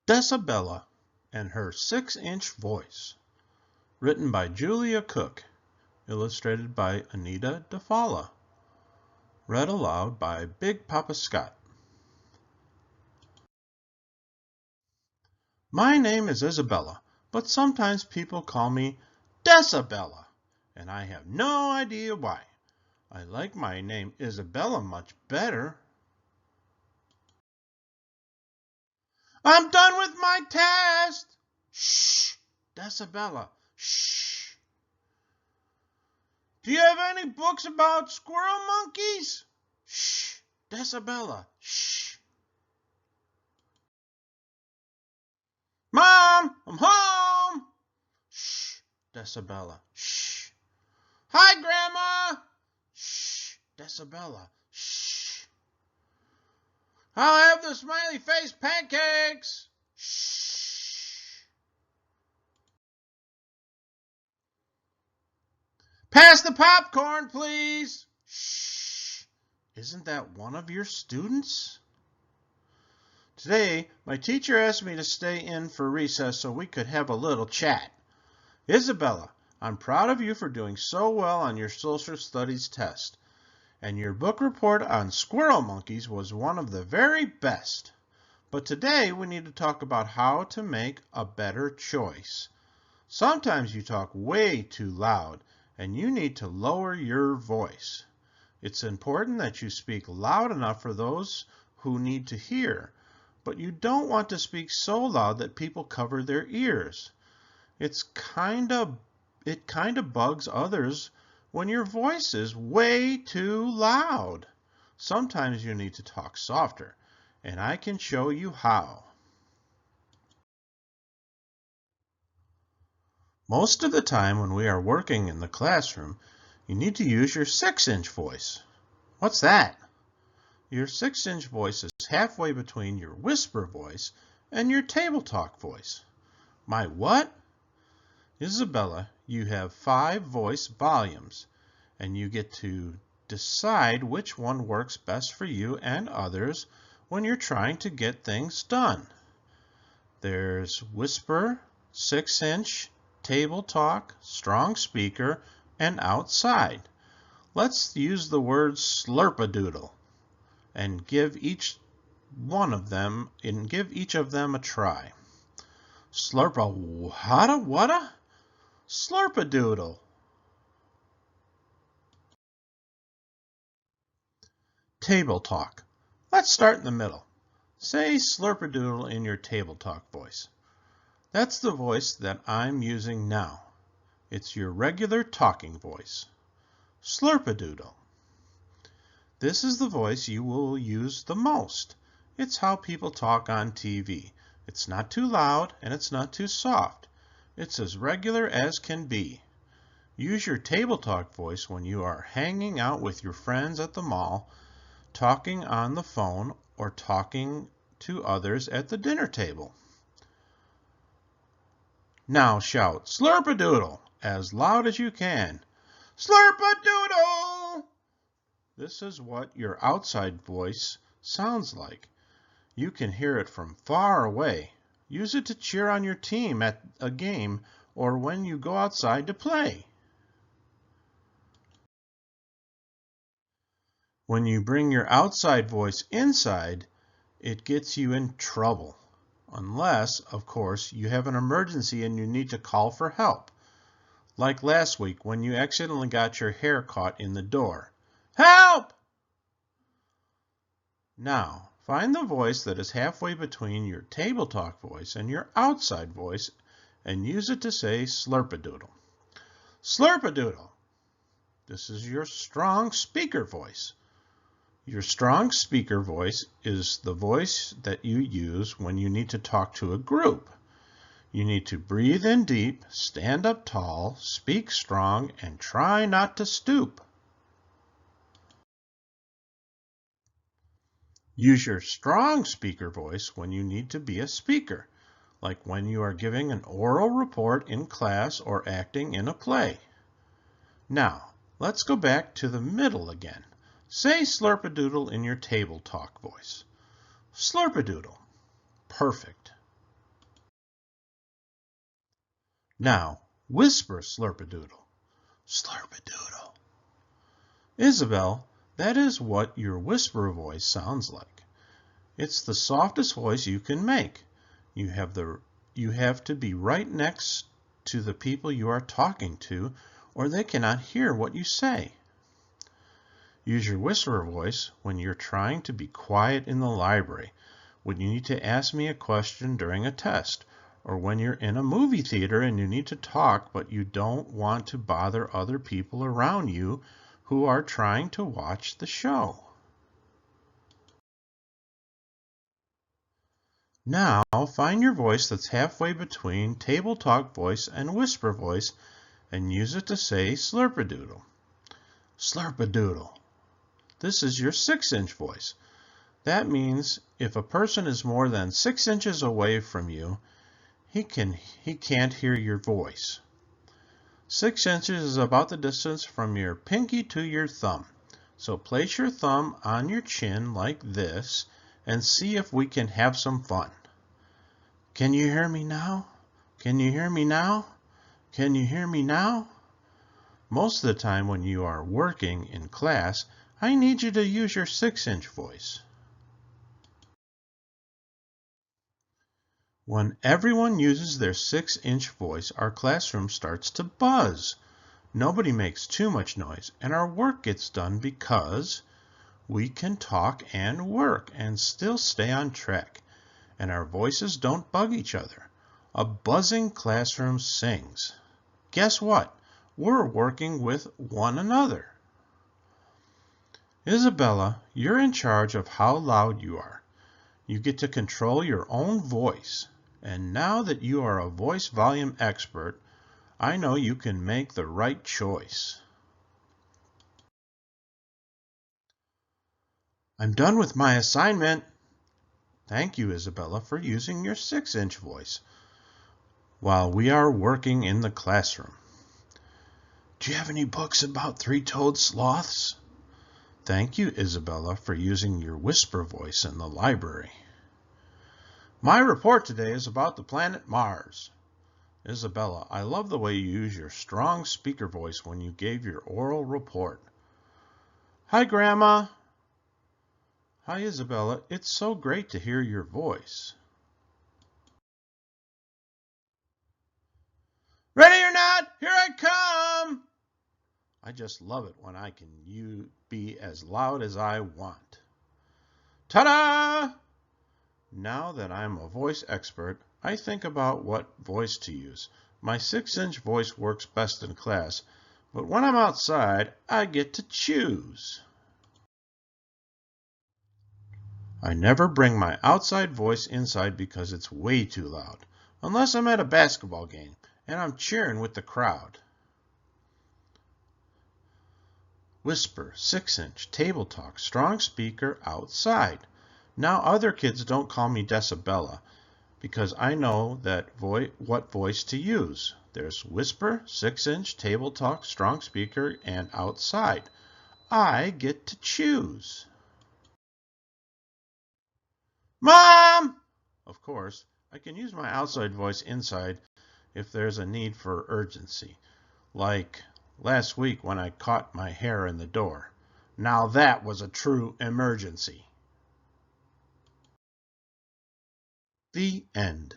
Decibella and Her 6-Inch Voice, written by Julia Cook, illustrated by Anita DeFalla, read aloud by Big Papa Scott. My name is Isabella, but sometimes people call me Decibella, and I have no idea why. I like my name Isabella much better. I'm done with my test. Shh, Decibella, shh. Do you have any books about squirrel monkeys? Shh, Decibella, shh. Mom, I'm home. Shh, Decibella, shh. Hi, Grandma. Shh, Decibella, shh. I'll have the smiley face pancakes. Shh. Pass the popcorn, please. Shh. Isn't that one of your students? Today, my teacher asked me to stay in for recess so we could have a little chat. Isabella, I'm proud of you for doing so well on your social studies test. And your book report on squirrel monkeys was one of the very best. But today we need to talk about how to make a better choice. Sometimes you talk way too loud, and you need to lower your voice. It's important that you speak loud enough for those who need to hear, but you don't want to speak so loud that people cover their ears. It kind of bugs others when your voice is way too loud. Sometimes you need to talk softer, and I can show you how. Most of the time when we are working in the classroom, you need to use your 6-inch voice. What's that? Your 6-inch voice is halfway between your whisper voice and your table talk voice. My what? Isabella, you have 5 voice volumes, and you get to decide which one works best for you and others when you're trying to get things done. There's whisper, 6-inch, table talk, strong speaker, and outside. Let's use the word slurpadoodle and give each of them a try. Slurpa-wada-wada? Slurpadoodle. Table talk. Let's start in the middle. Say slurpadoodle in your table talk voice. That's the voice that I'm using now. It's your regular talking voice. Slurpadoodle. This is the voice you will use the most. It's how people talk on TV. It's not too loud and it's not too soft. It's as regular as can be. Use your table talk voice when you are hanging out with your friends at the mall, talking on the phone, or talking to others at the dinner table. Now shout, Slurpadoodle, as loud as you can. Slurpadoodle! This is what your outside voice sounds like. You can hear it from far away. Use it to cheer on your team at a game or when you go outside to play. When you bring your outside voice inside, it gets you in trouble. Unless, of course, you have an emergency and you need to call for help. Like last week when you accidentally got your hair caught in the door. Help! Now, find the voice that is halfway between your table talk voice and your outside voice and use it to say slurpadoodle. Slurpadoodle. This is your strong speaker voice. Your strong speaker voice is the voice that you use when you need to talk to a group. You need to breathe in deep, stand up tall, speak strong, and try not to stoop. Use your strong speaker voice when you need to be a speaker, like when you are giving an oral report in class or acting in a play. Now, let's go back to the middle again. Say slurpadoodle in your table talk voice. Slurpadoodle. Perfect. Now, whisper slurpadoodle. Slurpadoodle. Isabel, that is what your whisper voice sounds like. It's the softest voice you can make. You have to be right next to the people you are talking to, or they cannot hear what you say. Use your whisper voice when you're trying to be quiet in the library, when you need to ask me a question during a test, or when you're in a movie theater and you need to talk but you don't want to bother other people around you who are trying to watch the show. Now, find your voice that's halfway between table talk voice and whisper voice and use it to say slurpadoodle. Slurpadoodle. This is your 6-inch voice. That means if a person is more than 6 inches away from you, he can't hear your voice. 6 inches is about the distance from your pinky to your thumb. So place your thumb on your chin like this and see if we can have some fun. Can you hear me now? Can you hear me now? Can you hear me now? Most of the time when you are working in class, I need you to use your 6-inch voice. When everyone uses their 6-inch voice, our classroom starts to buzz. Nobody makes too much noise, and our work gets done because we can talk and work and still stay on track, and our voices don't bug each other. A buzzing classroom sings. Guess what? We're working with one another. Isabella, you're in charge of how loud you are. You get to control your own voice. And now that you are a voice volume expert, I know you can make the right choice. I'm done with my assignment. Thank you, Isabella, for using your 6-inch voice while we are working in the classroom. Do you have any books about three-toed sloths? Thank you, Isabella, for using your whisper voice in the library. My report today is about the planet Mars. Isabella, I love the way you use your strong speaker voice when you gave your oral report. Hi, Grandma. Hi, Isabella. It's so great to hear your voice. Ready or not, here I come! I just love it when I can be as loud as I want. Ta-da! Now that I'm a voice expert, I think about what voice to use. My 6-inch voice works best in class, but when I'm outside, I get to choose. I never bring my outside voice inside because it's way too loud, unless I'm at a basketball game and I'm cheering with the crowd. Whisper, 6-inch, table talk, strong speaker, outside. Now other kids don't call me Decibella because I know that what voice to use. There's whisper, 6-inch, table talk, strong speaker, and outside. I get to choose. Mom! Of course, I can use my outside voice inside if there's a need for urgency, like last week when I caught my hair in the door. Now that was a true emergency. The end.